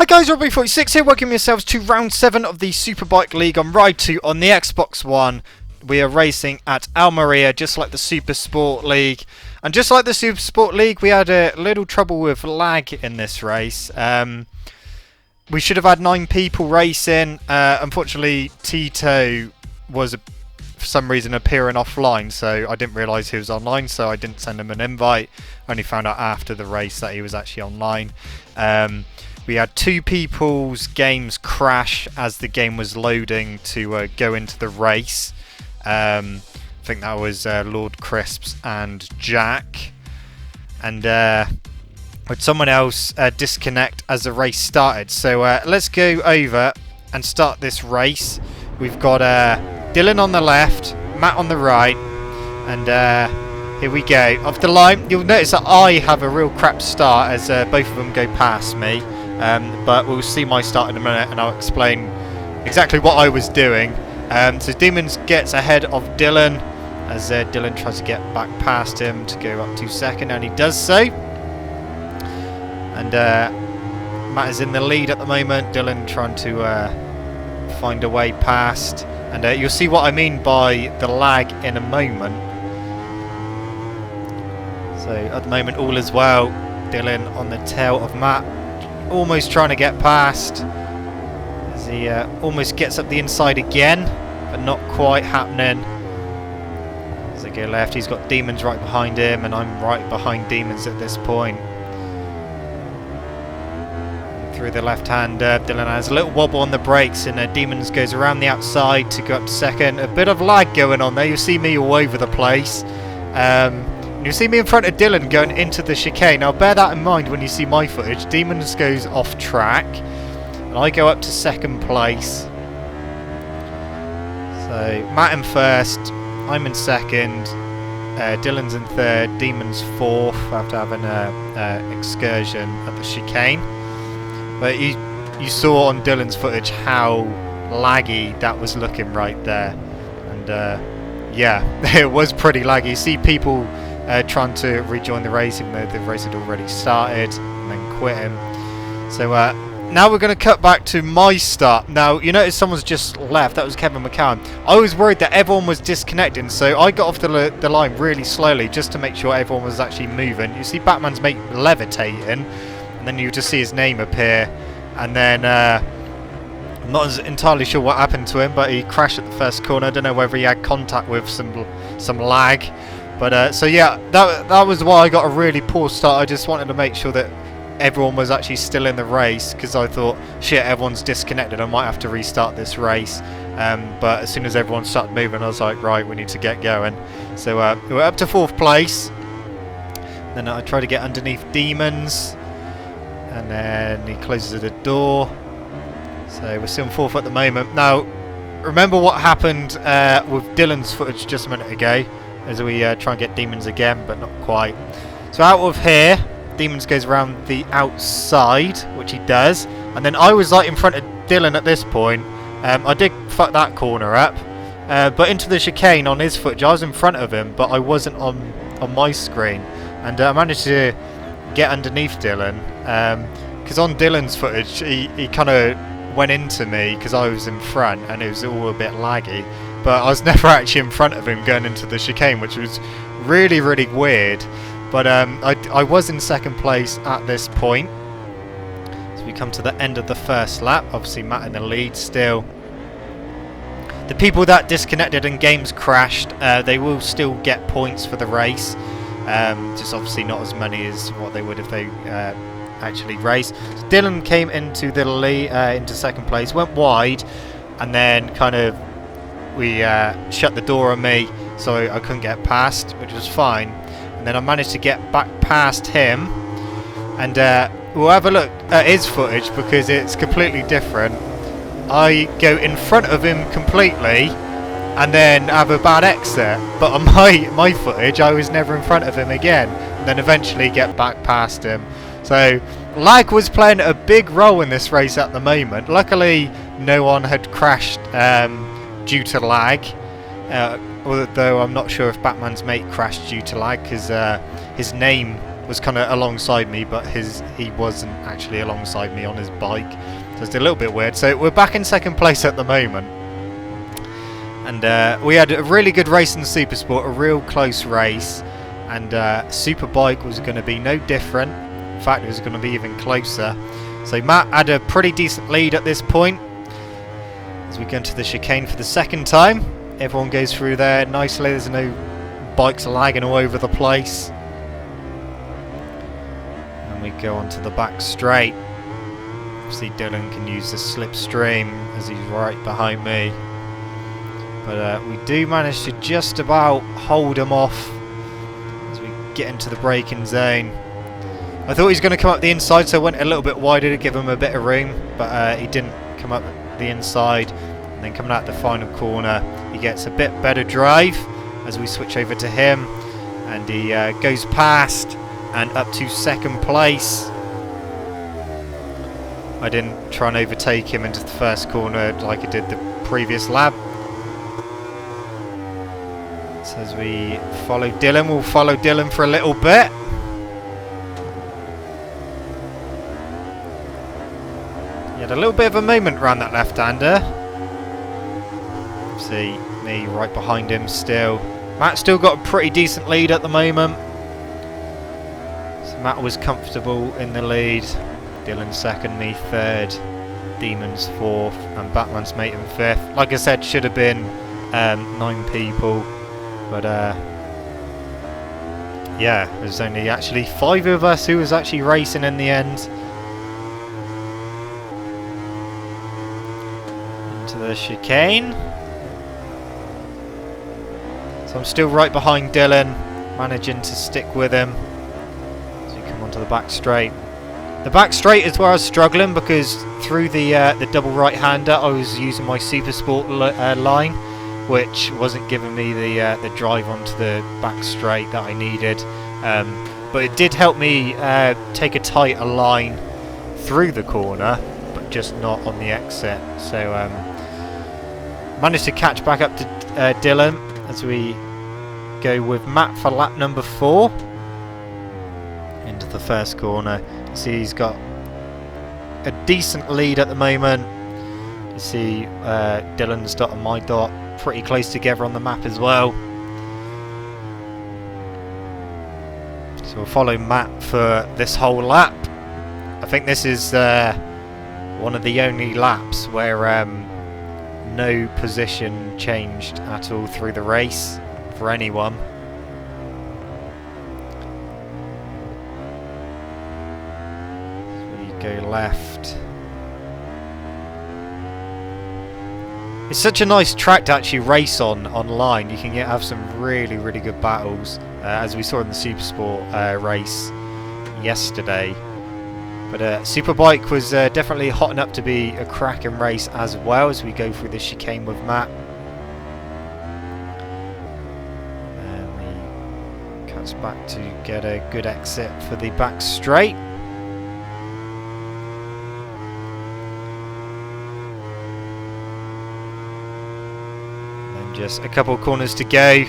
Hi guys, Robbie46 here, welcome yourselves to round 7 of the Superbike League on Ride 2 on the Xbox One. We are racing at Almeria, just like the Super Sport League. And just like the Super Sport League, we had a little trouble with lag in this race. We should have had 9 people racing. Unfortunately, Tito was, for some reason, appearing offline, so I didn't realise he was online, so I didn't send him an invite. I only found out after the race that he was actually online. We had 2 people's games crash as the game was loading to go into the race. I think that was Lord Crisps and Jack. And with someone else disconnect as the race started. So let's go over and start this race. We've got Dylan on the left, Matt on the right, and here we go. Off the line, you'll notice that I have a real crap start as both of them go past me. But we'll see my start in a minute and I'll explain exactly what I was doing. So Demons gets ahead of Dylan as Dylan tries to get back past him to go up to second, and he does so. And Matt is in the lead at the moment. Dylan trying to find a way past, and you'll see what I mean by the lag in a moment. So at the moment all is well. Dylan on the tail of Matt, almost trying to get past as he almost gets up the inside again, but not quite happening. As I go left, he's got Demons right behind him, and I'm right behind Demons at this point. And through the left hand, Dylan has a little wobble on the brakes, and Demons goes around the outside to go up to second. A bit of lag going on there. You'll see me all over the place. You'll see me in front of Dylan going into the chicane. Now bear that in mind when you see my footage. Demons goes off track and I go up to second place. So Matt in first, I'm in second, Dylan's in third, Demons fourth after having an excursion at the chicane. But you saw on Dylan's footage how laggy that was looking right there. And yeah, it was pretty laggy. You see people trying to rejoin the race even though the race had already started and then quitting. So now we're going to cut back to my start. Now you notice someone's just left. That was Kevin McCann. I was worried that everyone was disconnecting, so I got off the line really slowly just to make sure everyone was actually moving. You see Batman's mate levitating, and then you just see his name appear, and then I'm not entirely sure what happened to him, but he crashed at the first corner. I don't know whether he had contact with some lag. But so yeah, that was why I got a really poor start. I just wanted to make sure that everyone was actually still in the race, because I thought, shit, everyone's disconnected, I might have to restart this race. But as soon as everyone started moving, I was like, right, we need to get going. So we're up to 4th place. Then I try to get underneath Demons, and then he closes the door. So we're still in 4th at the moment. Now, remember what happened with Dylan's footage just a minute ago, as we try and get Demons again, but not quite. So out of here, Demons goes around the outside, which he does, and then I was like in front of Dylan at this point. I did fuck that corner up, but into the chicane on his footage, I was in front of him, but I wasn't on my screen, and I managed to get underneath Dylan, because on Dylan's footage, he kind of went into me because I was in front, and it was all a bit laggy. But I was never actually in front of him going into the chicane, which was really, really weird. But I was in second place at this point. So we come to the end of the first lap. Obviously Matt in the lead still. The people that disconnected and games crashed, they will still get points for the race. Just obviously not as many as what they would if they actually raced. So Dylan came into the lead, into second place, went wide, and then kind of we shut the door on me, so I couldn't get past, which was fine. And then I managed to get back past him, and we'll have a look at his footage because it's completely different. I go in front of him completely and then have a bad exit, but on my footage I was never in front of him again, and then eventually get back past him. So lag was playing a big role in this race at the moment. Luckily no one had crashed due to lag, although I'm not sure if Batman's mate crashed due to lag, because his name was kind of alongside me, but he wasn't actually alongside me on his bike. So it's a little bit weird. So we're back in second place at the moment. And we had a really good race in Supersport, a real close race. And Superbike was going to be no different. In fact, it was going to be even closer. So Matt had a pretty decent lead at this point. As we go into the chicane for the second time. Everyone goes through there nicely. There's no bikes lagging all over the place. And we go onto the back straight. Obviously Dylan can use the slipstream as he's right behind me. But we do manage to just about hold him off as we get into the braking zone. I thought he was going to come up the inside, so I went a little bit wider to give him a bit of room, but he didn't come up the inside. And then coming out the final corner, he gets a bit better drive as we switch over to him, and he goes past and up to second place. I didn't try and overtake him into the first corner like I did the previous lap. So as we follow Dylan, we'll follow Dylan for a little bit. He had a little bit of a moment around that left-hander. See me right behind him still. Matt's still got a pretty decent lead at the moment. So Matt was comfortable in the lead. Dylan second, me third, Demon's fourth, and Batman's mate in fifth. Like I said, should have been 9 people, but yeah, there's only actually 5 of us who was actually racing in the end. Into the chicane. So I'm still right behind Dylan, managing to stick with him as we come onto the back straight. The back straight is where I was struggling because through the double right-hander I was using my Supersport line, which wasn't giving me the drive onto the back straight that I needed. But it did help me take a tighter line through the corner, but just not on the exit. So managed to catch back up to Dylan as we go with Matt for lap number 4 into the first corner. See, he's got a decent lead at the moment. You see Dylan's dot and my dot pretty close together on the map as well. So we'll follow Matt for this whole lap. I think this is one of the only laps where no position changed at all through the race for anyone. Go left. It's such a nice track to actually race on online. You can have some really good battles, as we saw in the Supersport race yesterday. But Superbike was definitely hotting up to be a cracking race as well as we go through the chicane with Matt. And he cuts back to get a good exit for the back straight. Just a couple of corners to go.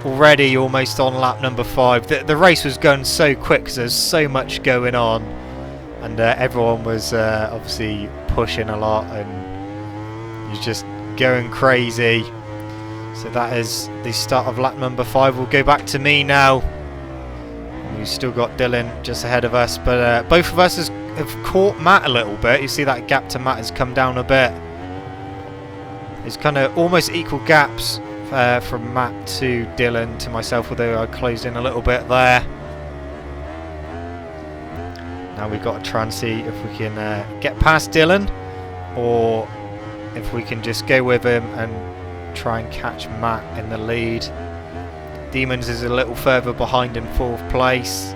Already almost on lap number 5. The race was going so quick because there's so much going on, and everyone was obviously pushing a lot and was just going crazy. So that is the start of lap number 5. We'll go back to me now. And we've still got Dylan just ahead of us, but both of us have caught Matt a little bit. You see that gap to Matt has come down a bit. It's kind of almost equal gaps from Matt to Dylan to myself, although I closed in a little bit there. Now we've got to try and see if we can get past Dylan, or if we can just go with him and try and catch Matt in the lead. Demons is a little further behind in 4th place.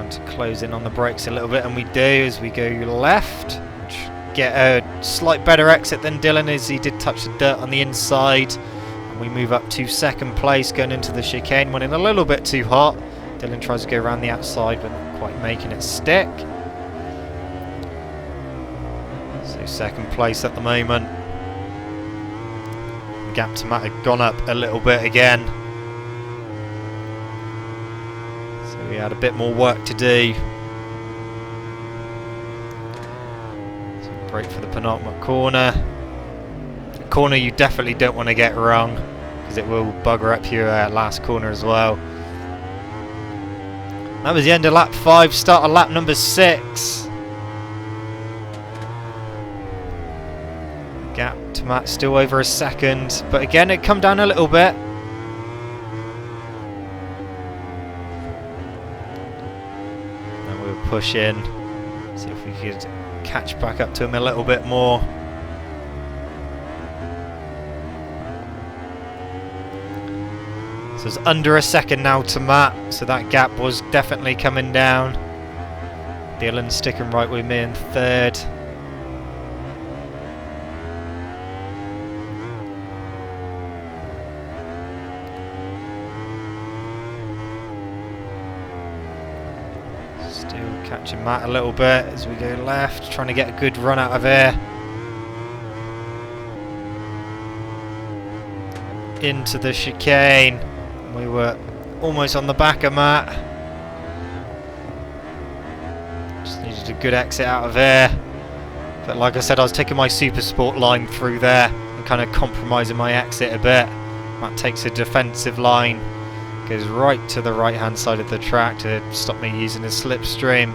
To close in on the brakes a little bit, and we do as we go left. Get a slight better exit than Dylan as he did touch the dirt on the inside, and we move up to 2nd place going into the chicane, running a little bit too hot. Dylan tries to go around the outside but not quite making it stick. So 2nd place at the moment. Gap to Matt had gone up a little bit again. So we had a bit more work to do. So brake for the penultimate corner. A corner you definitely don't want to get wrong, because it will bugger up your last corner as well. That was the end of lap 5, start of lap number 6. Gap to Matt still over a second, but again it come down a little bit. And we'll push in, see if we could catch back up to him a little bit more. So it's under a second now to Matt, so that gap was definitely coming down. Dylan sticking right with me in third. Still catching Matt a little bit as we go left, trying to get a good run out of here. Into the chicane. We were almost on the back of Matt. Just needed a good exit out of here. But like I said, I was taking my Super Sport line through there and kind of compromising my exit a bit. Matt takes a defensive line, goes right to the right hand side of the track to stop me using his slipstream.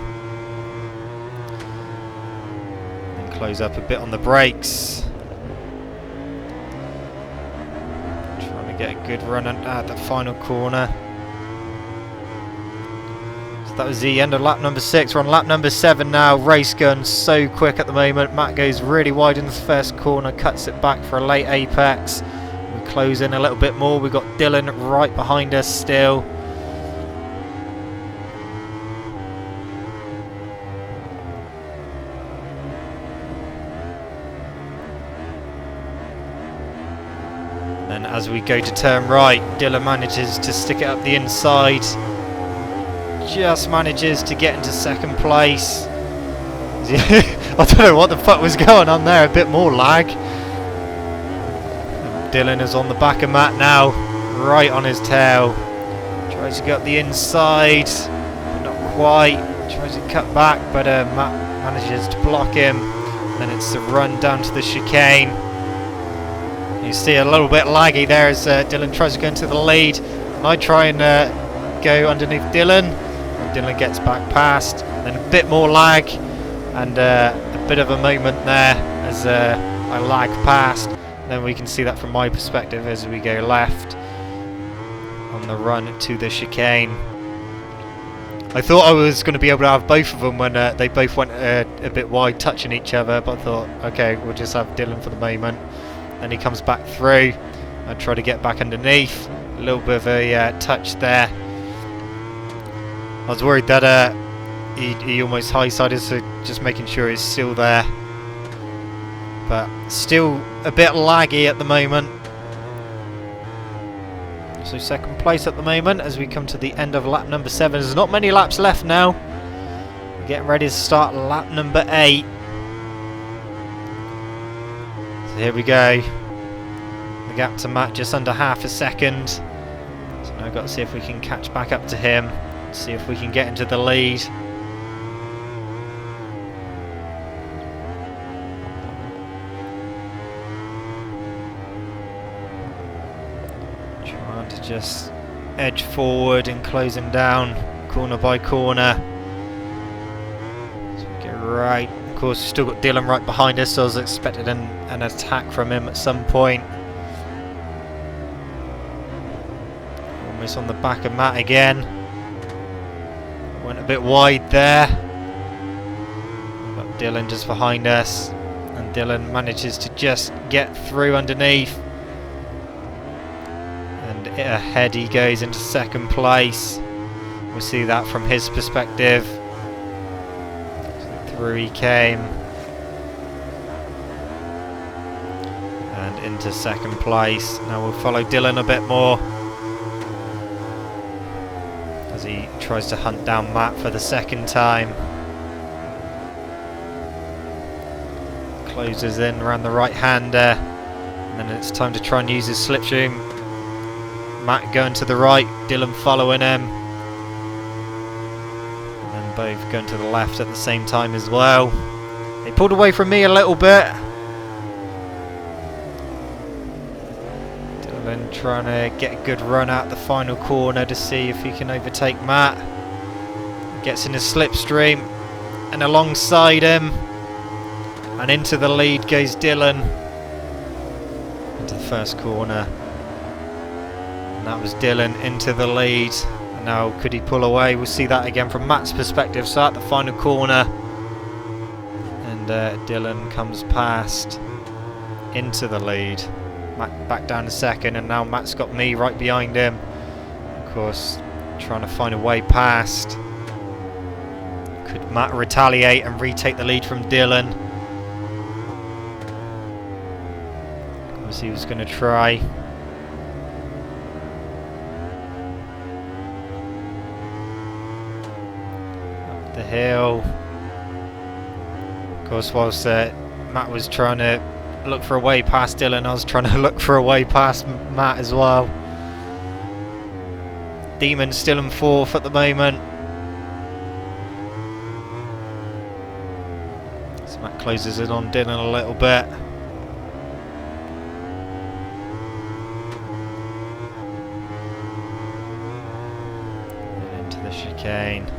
And close up a bit on the brakes. Get a good run at the final corner. So that was the end of lap number 6. We're on lap number 7 now. Race gun so quick at the moment. Matt goes really wide in the first corner, cuts it back for a late apex. We close in a little bit more. We've got Dylan right behind us still. And as we go to turn right, Dylan manages to stick it up the inside. Just manages to get into second place. I don't know what the fuck was going on there, a bit more lag. And Dylan is on the back of Matt now, right on his tail. Tries to get up the inside, but not quite. Tries to cut back, but Matt manages to block him. And then it's the run down to the chicane. You see a little bit laggy there as Dylan tries to go into the lead. And I try and go underneath Dylan. And Dylan gets back past. Then a bit more lag. And a bit of a moment there as I lag past. And then we can see that from my perspective as we go left on the run to the chicane. I thought I was going to be able to have both of them when they both went a bit wide, touching each other. But I thought, okay, we'll just have Dylan for the moment. And he comes back through. I try to get back underneath. A little bit of a touch there. I was worried that he almost high-sided, so just making sure he's still there. But still a bit laggy at the moment. So second place at the moment as we come to the end of lap number 7. There's not many laps left now. We're getting ready to start lap number 8. So here we go. The gap to Matt just under half a second. So now I've got to see if we can catch back up to him. See if we can get into the lead. Trying to just edge forward and close him down corner by corner. So we get right. Of course, we've still got Dylan right behind us, so I was expecting an attack from him at some point. Almost on the back of Matt again. Went a bit wide there. We've got Dylan just behind us. And Dylan manages to just get through underneath. And ahead he goes into second place. We'll see that from his perspective. Through he came. And into second place. Now we'll follow Dylan a bit more. As he tries to hunt down Matt for the second time. Closes in around the right hander. And then it's time to try and use his slipstream. Matt going to the right, Dylan following him. And then both going to the left at the same time as well. They pulled away from me a little bit. Dylan trying to get a good run out the final corner to see if he can overtake Matt. Gets in his slipstream and alongside him. And into the lead goes Dylan. Into the first corner. And that was Dylan into the lead. And now could he pull away? We'll see that again from Matt's perspective. So at the final corner. And Dylan comes past into the lead. Matt back down to second, and now Matt's got me right behind him. Of course, trying to find a way past. Could Matt retaliate and retake the lead from Dylan? Obviously, he was going to try. Up the hill. Of course, whilst Matt was trying to look for a way past Dylan, I was trying to look for a way past Matt as well. Demon's still in fourth at the moment. So Matt closes in on Dylan a little bit. And into the chicane.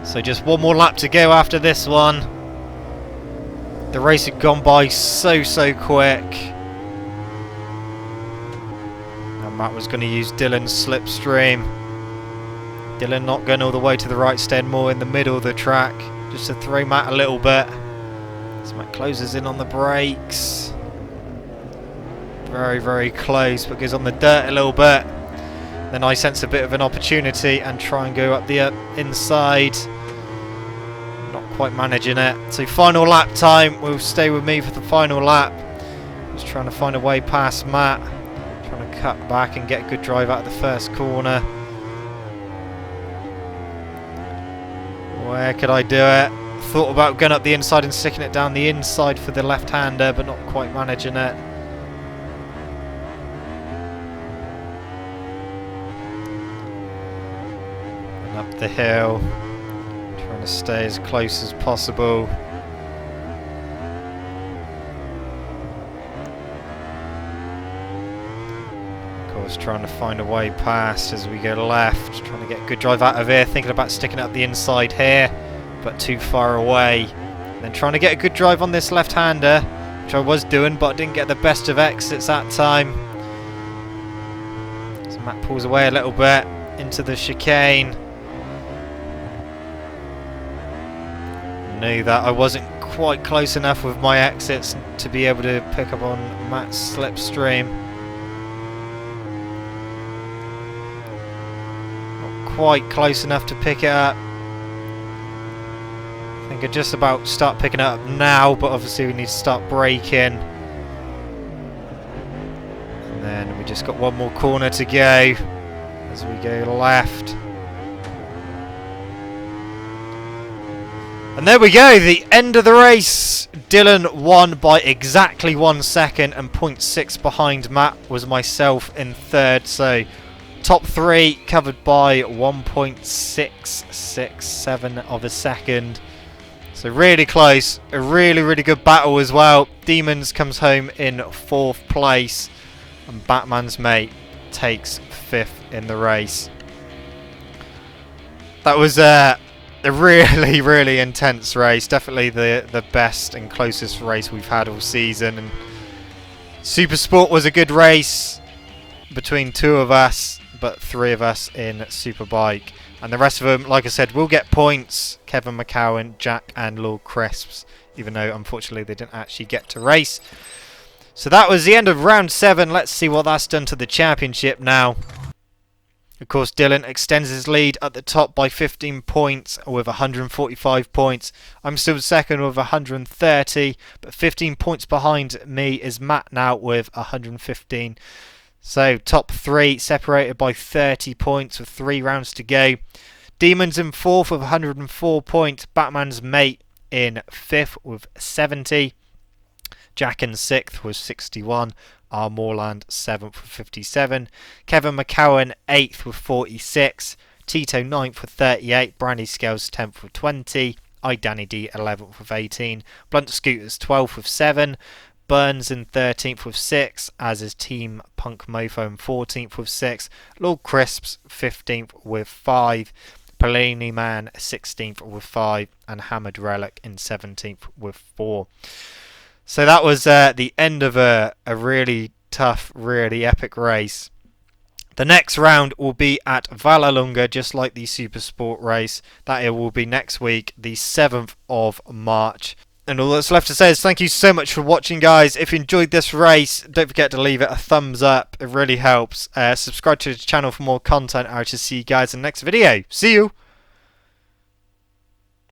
So just one more lap to go after this one. The race had gone by so quick. And Matt was going to use Dylan's slipstream. Dylan not going all the way to the right, staying more in the middle of the track, just to throw Matt a little bit. So Matt closes in on the brakes. Very close, but goes on the dirt a little bit. Then I sense a bit of an opportunity and try and go up the inside. Quite managing it. So final lap time will stay with me for the final lap. Just trying to find a way past Matt. Trying to cut back and get a good drive out of the first corner. Where could I do it? Thought about going up the inside and sticking it down the inside for the left-hander, but not quite managing it. And up the hill. Trying to stay as close as possible. Of course, trying to find a way past as we go left. Trying to get a good drive out of here. Thinking about sticking up the inside here, but too far away. Then trying to get a good drive on this left-hander, which I was doing, but I didn't get the best of exits that time. So Matt pulls away a little bit into the chicane. Knew that I wasn't quite close enough with my exits to be able to pick up on Matt's slipstream. Not quite close enough to pick it up. I think I just about start picking it up now, but obviously we need to start braking. And then we just got one more corner to go as we go left. And there we go, the end of the race. Dylan won by exactly 1 second, and 0.6 behind Matt was myself in third. So top three covered by 1.667 of a second. So really close, a really good battle as well. Demons comes home in fourth place, and Batman's mate takes fifth in the race. That was a really intense race. Definitely the best and closest race we've had all season. And Super Sport was a good race between two of us, but three of us in Superbike. And the rest of them, like I said, will get points. Kevin McCowan, Jack and Lord Crisps, even though unfortunately they didn't actually get to race. So that was the end of round 7. Let's see what that's done to the championship now. Of course, Dylan extends his lead at the top by 15 points with 145 points. I'm still second with 130, but 15 points behind me is Matt now with 115. So top three separated by 30 points with 3 rounds to go. Demons in fourth with 104 points. Batman's mate in fifth with 70. Jack in 6th with 61. R. Moreland 7th with 57. Kevin McCowan 8th with 46. Tito 9th with 38. Brandy Scales 10th with 20. I Danny D 11th with 18. Blunt Scooters 12th with 7. Burns in 13th with 6, as is Team Punk Mofo in 14th with 6. Lord Crisps 15th with 5. Pelini Man 16th with 5. And Hammered Relic in 17th with 4. So that was the end of a really tough, really epic race. The next round will be at Vallelunga, just like the Super Sport race. That it will be next week, the 7th of March. And all that's left to say is thank you so much for watching, guys. If you enjoyed this race, don't forget to leave it a thumbs up. It really helps. Subscribe to the channel for more content. I'll just see you guys in the next video. See you!